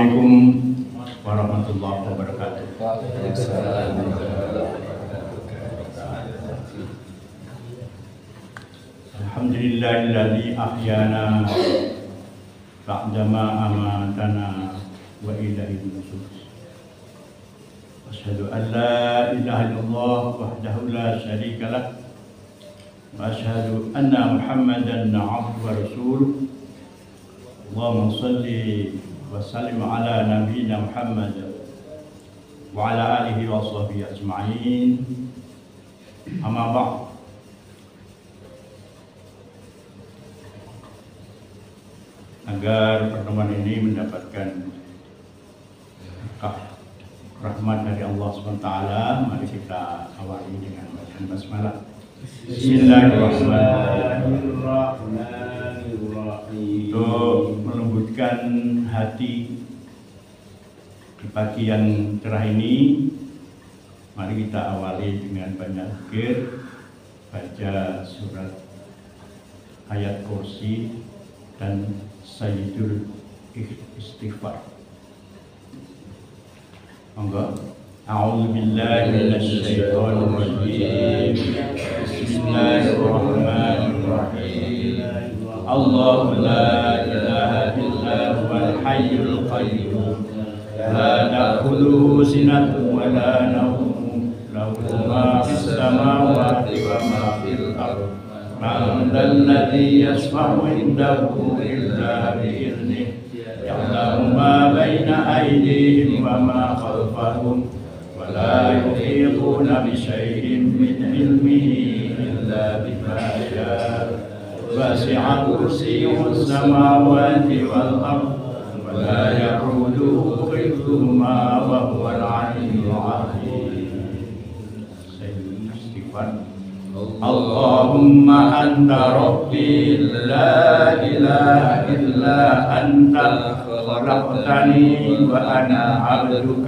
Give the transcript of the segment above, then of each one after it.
Assalamualaikum warahmatullahi wabarakatuh. Alhamdulillahilladzi ahyana ba'dama amatana wa ilaihi nusyur. Asyhadu an la ilaha illallah wahdahu la syarika lah wa asyhadu anna Muhammadan abduhu wa rasuluh. Allahumma shalli wa sallim ala nabiyyina Muhammad wa ala alihi wa sahbihi ajma'in. Amma ba'd. Agar pertemuan ini mendapatkan rahmat dari Allah SWT, mari kita awali dengan bacaan basmalah. Bismillahirrahmanirrahim. Untuk melembutkan hati di pagi yang cerah ini, mari kita awali dengan banyak zikir, baca surat ayat kursi dan sayyidul istighfar. Monggo. A'udzu billahi minasy syaithanir rajim. Bismillahirrahmanirrahim. Allahu la ilaha illa huwal hayyul qayyum. La ta'khudhuhu sinatun wa la nawm. Lahu ma fis samawati wa ma fil ardh. Man dhal ladzi yashfa'u 'indahu illa bi'idhnihi. Ya'lamu ma baina aydihim wa ma khalfahum. ولا يحيطون بشيء من علمه إلا بما شاء وسع كرسيه السماوات والأرض ولا يئوده حفظهما وهو العلي العظيم. اللهم أنت ربي لا إله إلا أنت خلقتني وأنا عبدك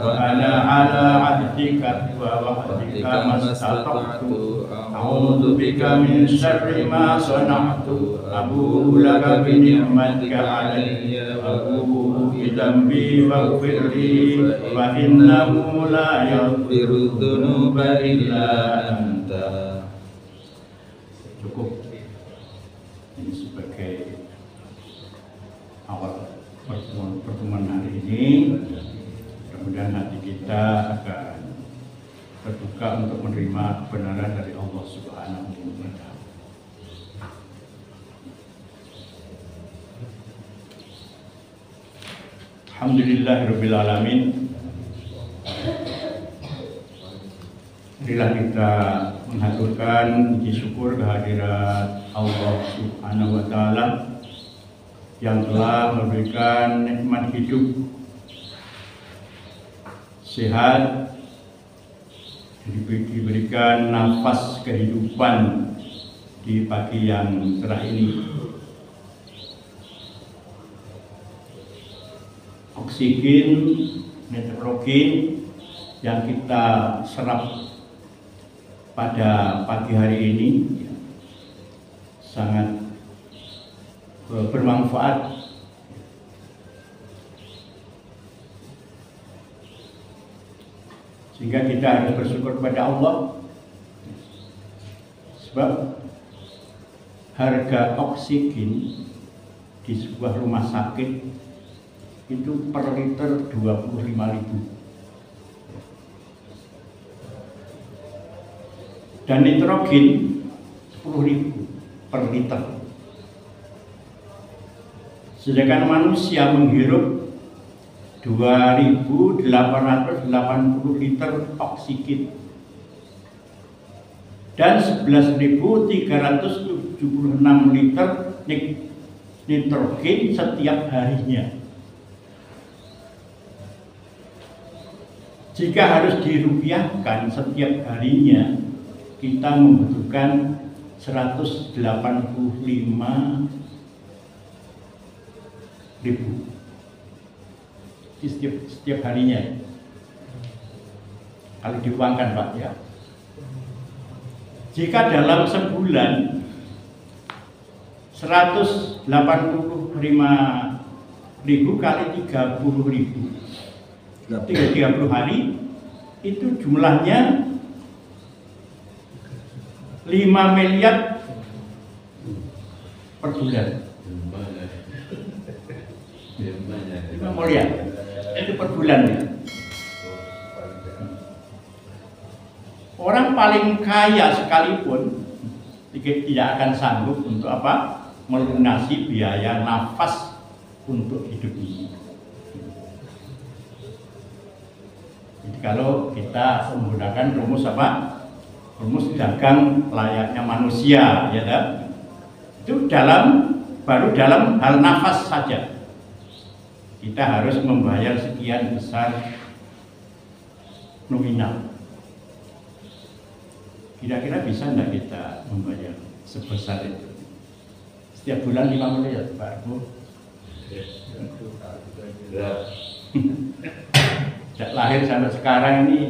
وأنا على عهدك ووعدك ما استطعت أعوذ بك من شر ما صنعت أبوء لك بنعمتك علي وأبوء بذنبي فاغفر لي فإنه لا يغفر الذنوب إلا أنت. Cukup. Ini sebagai awal pertemuan hari ini. Mudah-mudahan hati kita akan terbuka untuk menerima kebenaran dari Allah Subhanahu wa Ta'ala. Alhamdulillahirabbil alamin. Marilah kita mengaturkan puji syukur kehadirat Allah Subhanahu wa Ta'ala yang telah memberikan nikmat hidup, sehat, diberikan nafas kehidupan di pagi yang cerah ini. Oksigen, nitrogen yang kita serap pada pagi hari ini sangat bermanfaat. Sehingga kita harus bersyukur kepada Allah, sebab harga oksigen di sebuah rumah sakit itu per liter 25.000. Dan nitrogen 10.000 per liter. Sedangkan manusia menghirup 2.880 liter oksigen dan 11.376 liter nitrogen setiap harinya. Jika harus dirupiahkan setiap harinya, kita membutuhkan 185.000 setiap harinya. Kalau diuangkan Pak ya. Jika dalam sebulan 185 kali 30.000. 30 hari itu jumlahnya 5 miliar per bulan. 5 miliar itu per bulannya. Orang paling kaya sekalipun tidak akan sanggup untuk apa? Melunasi biaya nafas untuk hidup ini. Jadi kalau kita menggunakan rumus apa? Rumus dagang layaknya manusia, ya kan? Itu baru dalam hal nafas saja kita harus membayar sekian besar nominal. Kira-kira bisa nggak kita membayar sebesar itu? Setiap bulan 5 miliar, Pak Bu. Sejak lahir sampai sekarang ini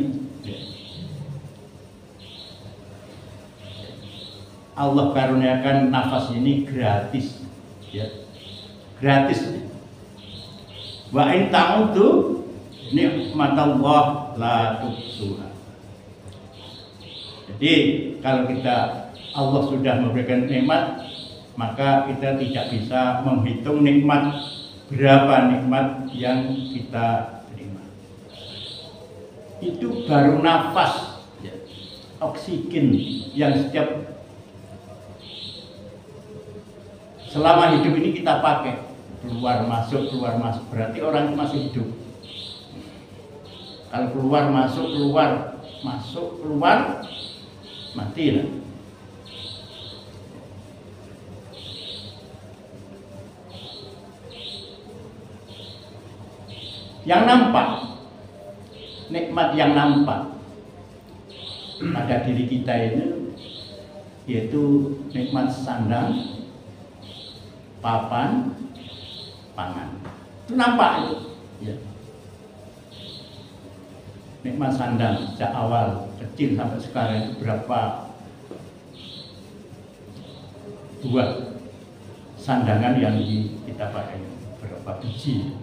Allah karuniakan nafas ini gratis, ya. Gratis. Wa in ta'udu nikmatallah la tuhsuha. Jadi kalau Allah sudah memberikan nikmat, maka kita tidak bisa menghitung berapa nikmat yang kita terima. Itu baru nafas, ya, oksigen yang setiap selama hidup ini kita pakai, keluar masuk, berarti orang itu masih hidup. Kalau keluar masuk, keluar, mati lah. Yang nampak, nikmat yang nampak pada diri kita ini yaitu nikmat sandang, papan, pangan. Itu nampak itu, ya. Nikmat sandang sejak awal kecil sampai sekarang itu berapa buah sandangan yang kita pakai, berapa biji,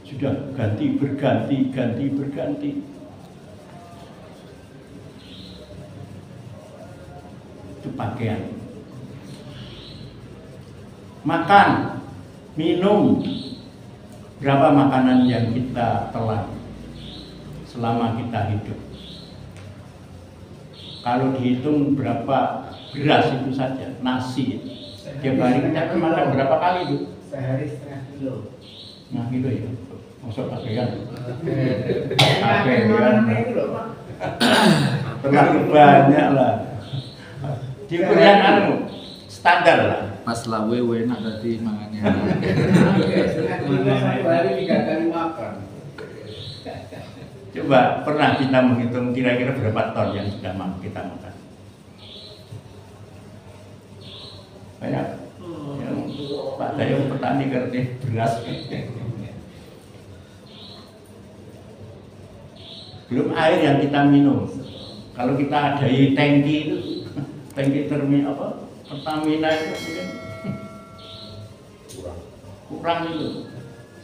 sudah berganti. Itu pakaian. Makan, minum, berapa makanan yang kita telan selama kita hidup. Kalau dihitung berapa beras itu saja, nasi. Tiap hari kita makan berapa kali itu? Sehari setengah kilo. Nah gitu ya. Masuk pakaian. Terlalu banyak lah. Di yang standar lah. Pas lawe enak tadi mangannya. Setengah kilo satu hari 3 kali makan. Coba pernah kita menghitung kira-kira berapa ton yang sudah kita makan? Banyak. Yang Pak Dayung petani ngerti beras. Belum air yang kita minum. Kalau kita ada tangki itu, tangki Pertamina itu mungkin kurang itu.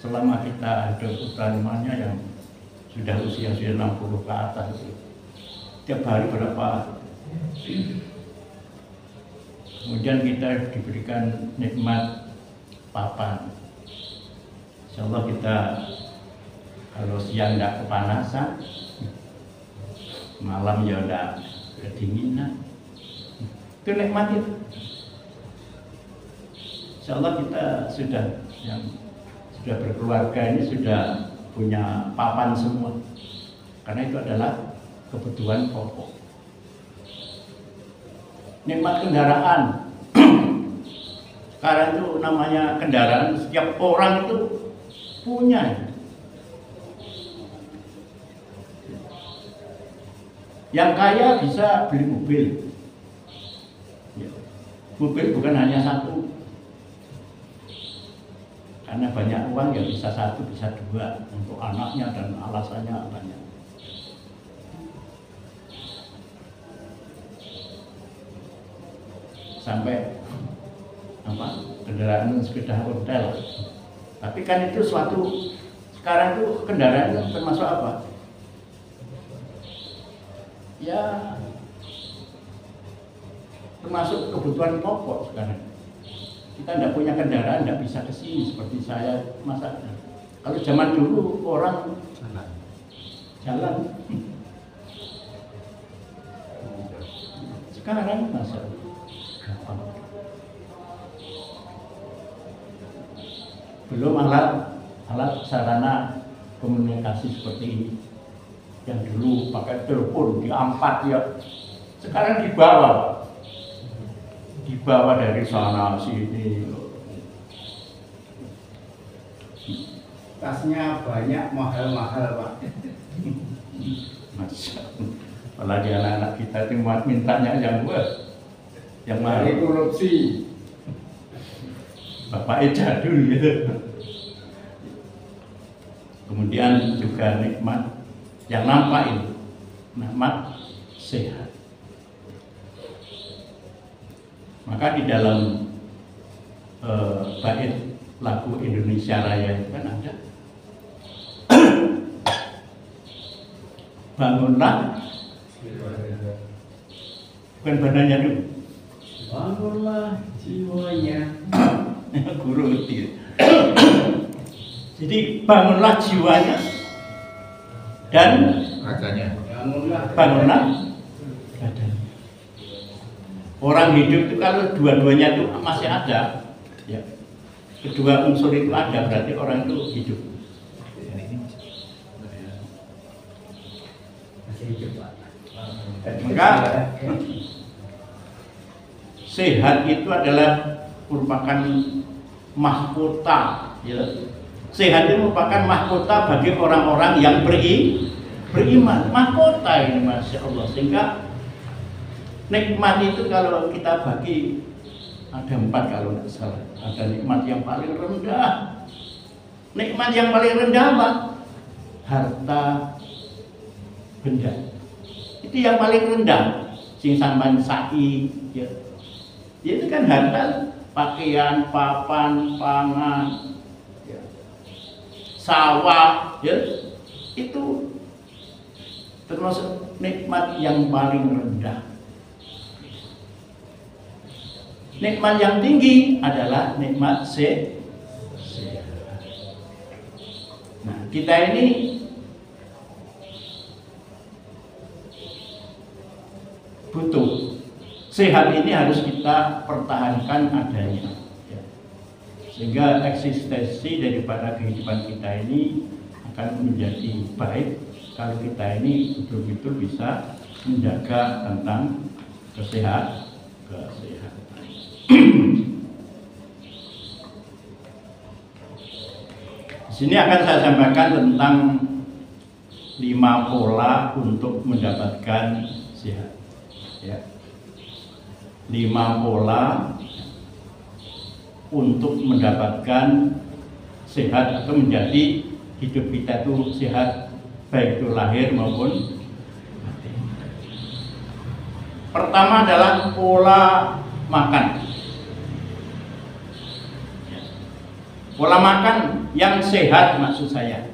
Selama kita ada utamanya yang sudah usia 60 ke atas itu, tiap hari berapa? Kemudian kita diberikan nikmat papan. Insya Allah kita kalau siang tidak kepanasan, malam ya tidak kedinginan. Itu nikmat itu. Insya Allah kita yang sudah berkeluarga ini sudah punya papan semua, karena itu adalah kebutuhan pokok. Nikmat kendaraan. Sekarang itu namanya kendaraan, setiap orang itu punya. Yang kaya bisa beli mobil. Mobil bukan hanya satu, karena banyak uang ya bisa satu, bisa dua, untuk anaknya dan alasannya banyak. Sampai kendaraan sepeda ontel Tapi kan itu suatu, sekarang itu kendaraan itu termasuk apa? Ya, termasuk kebutuhan pokok sekarang. Kita tidak punya kendaraan, tidak bisa ke sini seperti saya masa. Kalau zaman dulu orang jalan. Sekarang masa gampang. Belum alat sarana komunikasi seperti ini. Yang dulu pakai telepon diangkat ya. Sekarang dibawa dari sana sini. Tasnya banyak, mahal-mahal Pak. Masa, apalagi anak-anak kita itu mintanya yang mahal. Dari korupsi. Bapaknya jadul gitu. Kemudian juga nikmat yang nampak ini, nikmat sehat. Maka di dalam bait lagu Indonesia Raya itu kan ada bangunlah, bukan badannya dulu, Bangunlah jiwanya. guru ngerti. Jadi bangunlah jiwanya dan raganya. Bangunlah badannya. Orang hidup itu kalau dua-duanya itu masih ada, ya, kedua unsur itu ada, berarti orang itu hidup. masih hidup Pak. Maka sehat itu adalah merupakan mahkota, ya. Sehat itu merupakan mahkota bagi orang-orang yang beriman. Mahkota ini, Masya Allah. Sehingga nikmat itu kalau kita bagi ada 4 kalau tidak salah. Ada nikmat yang paling rendah. Nikmat yang paling rendah apa? Harta benda. Itu yang paling rendah. Sing sampan sa'i, ya. Itu kan harta, pakaian, papan, pangan, ya, sawah, ya. Itu termasuk nikmat yang paling rendah. Nikmat yang tinggi adalah nikmat sehat. Nah, kita ini butuh sehat, ini harus kita pertahankan adanya, ya. Sehingga eksistensi daripada kehidupan kita ini akan menjadi baik kalau kita ini betul-betul bisa menjaga tentang kesehatan. Di sini akan saya sampaikan tentang 5 pola untuk mendapatkan sehat. Ya. 5 pola untuk mendapatkan sehat atau menjadi hidup kita itu sehat, baik itu lahir maupun mati. Pertama adalah pola makan. Pola makan yang sehat maksud saya.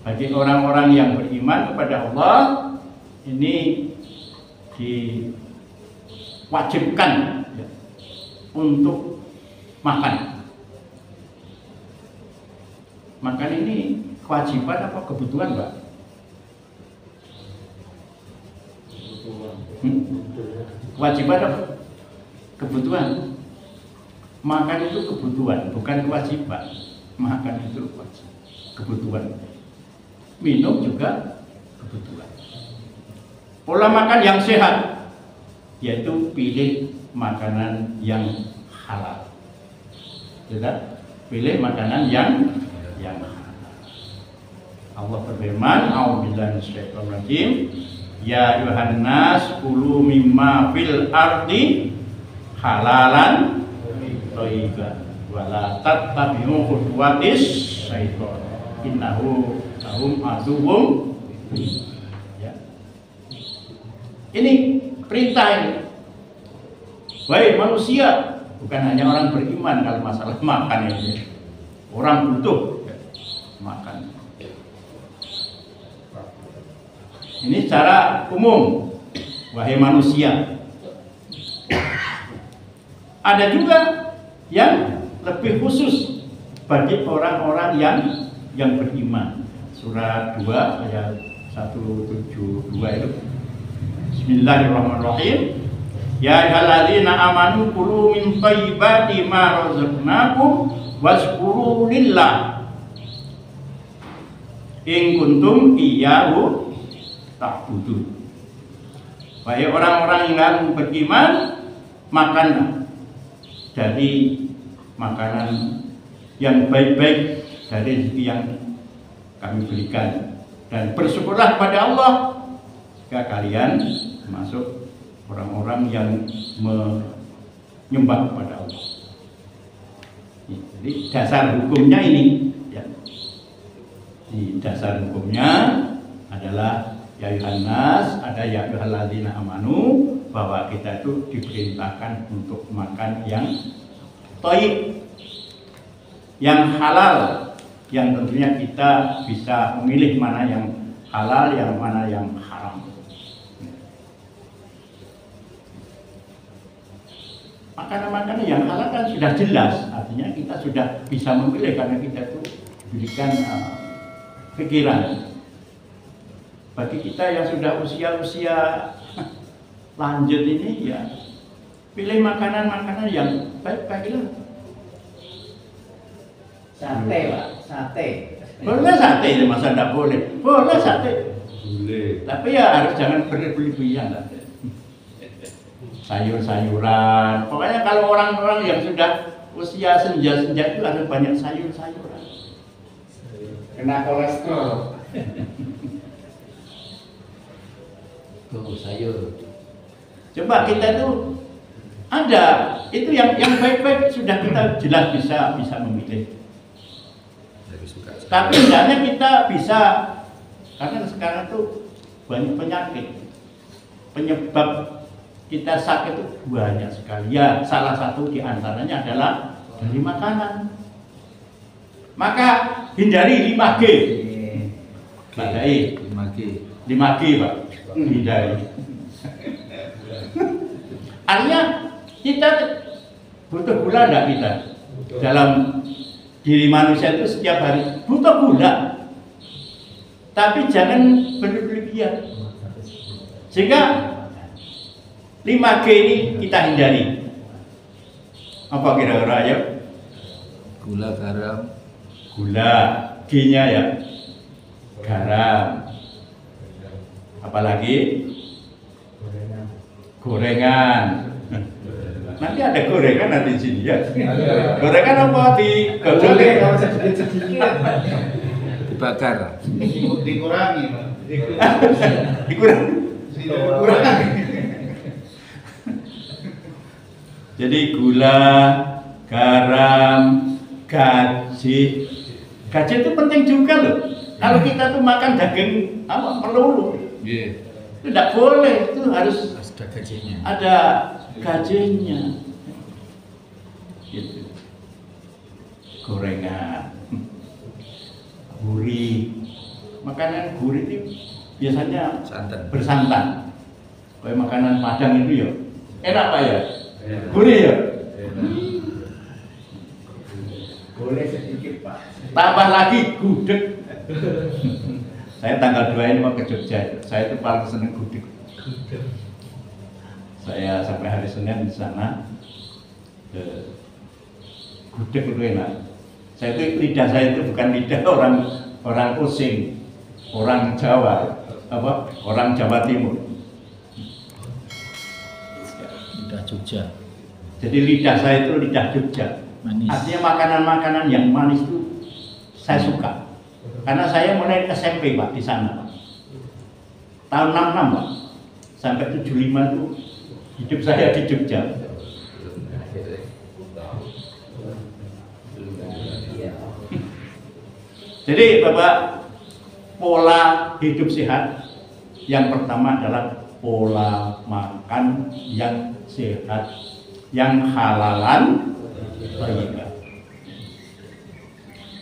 Bagi orang-orang yang beriman kepada Allah, ini diwajibkan, ya, untuk makan. Makan ini kewajiban apa kebutuhan, Pak? Kewajiban apa? Kebutuhan. Makan itu kebutuhan, bukan kewajiban. Makan itu kebutuhan. Minum juga kebutuhan. Pola makan yang sehat, yaitu pilih makanan yang halal. Tidak? Pilih makanan yang halal. Allah berfirman, A'udzubillahi minasyaitonir rajim, ya ayuhan nas kulu mimma fil ardi halalan thayyiban wala tattabi'u khutuwatis syaiton innahu lahum aduwwum. Ya. Ini perintah ini. Wahai manusia, bukan hanya orang beriman kalau masalah makan ini. Orang butuh makan. Ini secara umum, wahai manusia. Ada juga yang lebih khusus bagi orang-orang yang beriman. Surat 2 ayat 172 itu. Bismillahirrahmanirrahim. Ya ayyuhalladzina amanu kulu min thayyibati ma razaqnakum washkuru lillah in kuntum iyyahu ta'budun. Wahai orang-orang yang beriman, makanlah dari makanan yang baik-baik dari rezeki yang kami berikan, dan bersyukurlah kepada Allah jika kalian masuk orang-orang yang menyembah kepada Allah. Jadi dasar hukumnya ini ya. Di dasar hukumnya adalah ya ayyuhan nas, ada ya ayyuhalladzina amanu, bahwa kita itu diperintahkan untuk makan yang thayyib, yang halal, yang tentunya kita bisa memilih mana yang halal, yang mana yang haram. Makanan-makanan yang halal kan sudah jelas, artinya kita sudah bisa memilih karena kita itu diberikan pikiran. Bagi kita yang sudah usia-usia lanjut ini ya, pilih makanan-makanan yang baik-baiklah. Sate, Pak, sate. Boleh sate, masa tidak boleh? Boleh sate. Boleh. Tapi ya harus jangan berlebihan. Sayur-sayuran. Pokoknya kalau orang-orang yang sudah usia senja-senja itu harus banyak sayur-sayuran. Kena kolesterol. Tuh sayur. Coba kita tuh ada itu yang baik-baik sudah kita jelas bisa memilih. Tapi hendaknya kita bisa, karena sekarang tuh banyak penyakit, penyebab kita sakit itu banyak sekali. Ya, salah satu diantaranya adalah dari makanan. Maka hindari 5G. Pak Dai, 5G Pak, hindari. Artinya kita butuh gula enggak kita? Dalam diri manusia itu setiap hari butuh gula. Tapi jangan berlebihan. Sehingga 5G ini kita hindari. Apa kira-kira ya? Gula, garam. Gula, G-nya ya. Garam. Apalagi? Gorengan. Nanti ada gorengan nanti di sini ya. Gorengan apa di Boleh, kalau sedikit-sedikit. Dibakar. Dikurangi, Pak. Dikurangi. Jadi gula, garam, gaji itu penting juga loh. Kalau kita tuh makan daging melulu, itu tidak boleh. Itu harus ada gajinya. Ada gajinya. Gitu. Gorengan, gurih, makanan gurih itu biasanya bersantan. Kayak makanan Padang itu ya, enak Pak ya. Gurih ya? Boleh sedikit Pak. Tambah lagi gudeg. Saya tanggal 2 ini mau ke Jogja. Saya itu paling seneng gudeg. Saya sampai hari Senin di sana. Gudeg itu enak. Saya itu lidah saya itu bukan lidah orang Osing, orang Jawa, orang Jawa Timur. Lidah Jogja. Jadi lidah saya itu lidah Jogja. Manis. Artinya makanan-makanan yang manis itu saya suka. Karena saya mulai SMP Pak di sana Pak. Tahun 66 Pak. Sampai 75 itu hidup saya di Jogja. Jadi Bapak, pola hidup sehat yang pertama adalah pola makan yang sehat, yang halalan, thayyiban.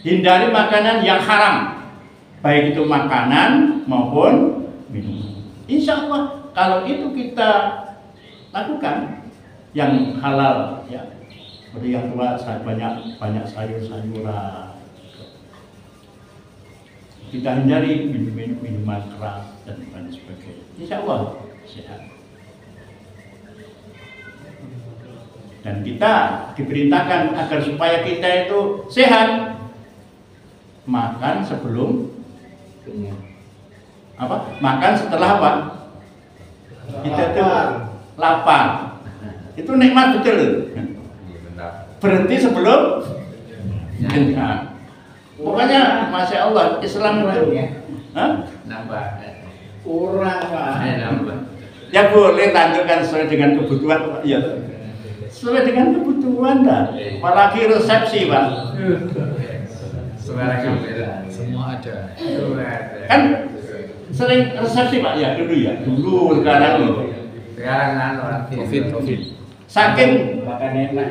hindari makanan yang haram, baik itu makanan maupun minuman. Insya Allah kalau itu kita lakukan yang halal, ya seperti yang tua, banyak sayur-sayuran, kita hindari minuman keras dan lain sebagainya. Insya Allah sehat. Dan kita diperintahkan agar supaya kita itu sehat, makan sebelum apa? Makan setelah apa? Kita itu lapar. Itu nikmat betul. Berhenti sebelum kenyang. Pokoknya masya Allah Islam itu. Nambah. Kurang Pak. Nambah. Ya boleh tentukan sesuai dengan kebutuhan, ya. Sesuai dengan kebutuhan dah. Apalagi resepsi, Pak. Semua ada. Kan sering resepsi, Pak, ya dulu ya. Dulu sekarang Covid. saking Makan enak.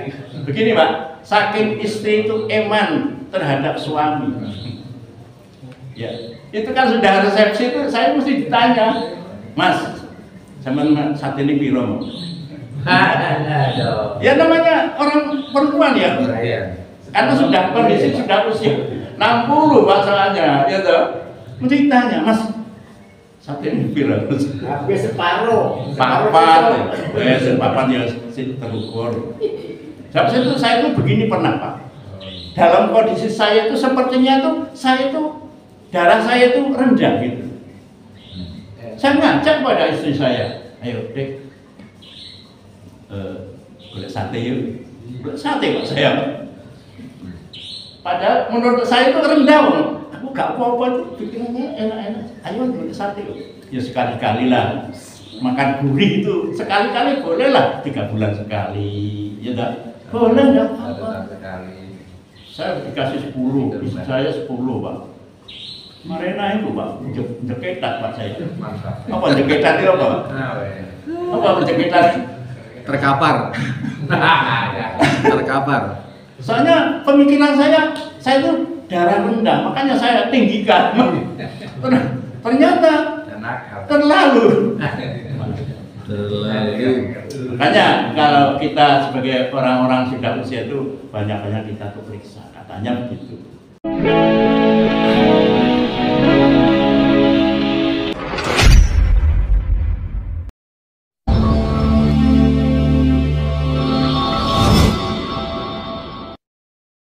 begini, Pak. Saking istri itu eman terhadap suami. Ya, itu kan sudah resepsi itu saya mesti ditanya, Mas, zaman saat ini piro? Ya namanya orang perempuan ya. Karena sudah kondisi sudah usia 60 masalahnya, ya toh. Mesti ditanya, Mas, saat ini piro? Habis separuh. Sepapat ya terukur. Sebab itu saya itu begini pernah, Pak. Dalam kondisi saya itu sepertinya tuh saya itu darah saya itu rendah gitu. Saya ngajak pada istri saya, ayo Dek, boleh sate yuk. Boleh sate Pak saya. Padahal menurut saya itu rendah, aku gak apa-apa tuh bikinnya enak-enak. Ayo boleh sate yuk. Ya sekali-kali lah. Makan gurih itu sekali-kali boleh lah, 3 bulan sekali, ya tak? Boleh enggak apa-apa. Saya dikasih 10, istri saya 10 Pak. Marena itu Pak, jeketat Pak saya. Apa jeketat itu apa? Apa jeketat? Terkapar. Soalnya pemikiran saya itu darah rendah, makanya saya tinggikan. Ternyata terlalu. Makanya kalau kita sebagai orang-orang sudah usia itu banyak-banyak kita tuh periksa, katanya begitu.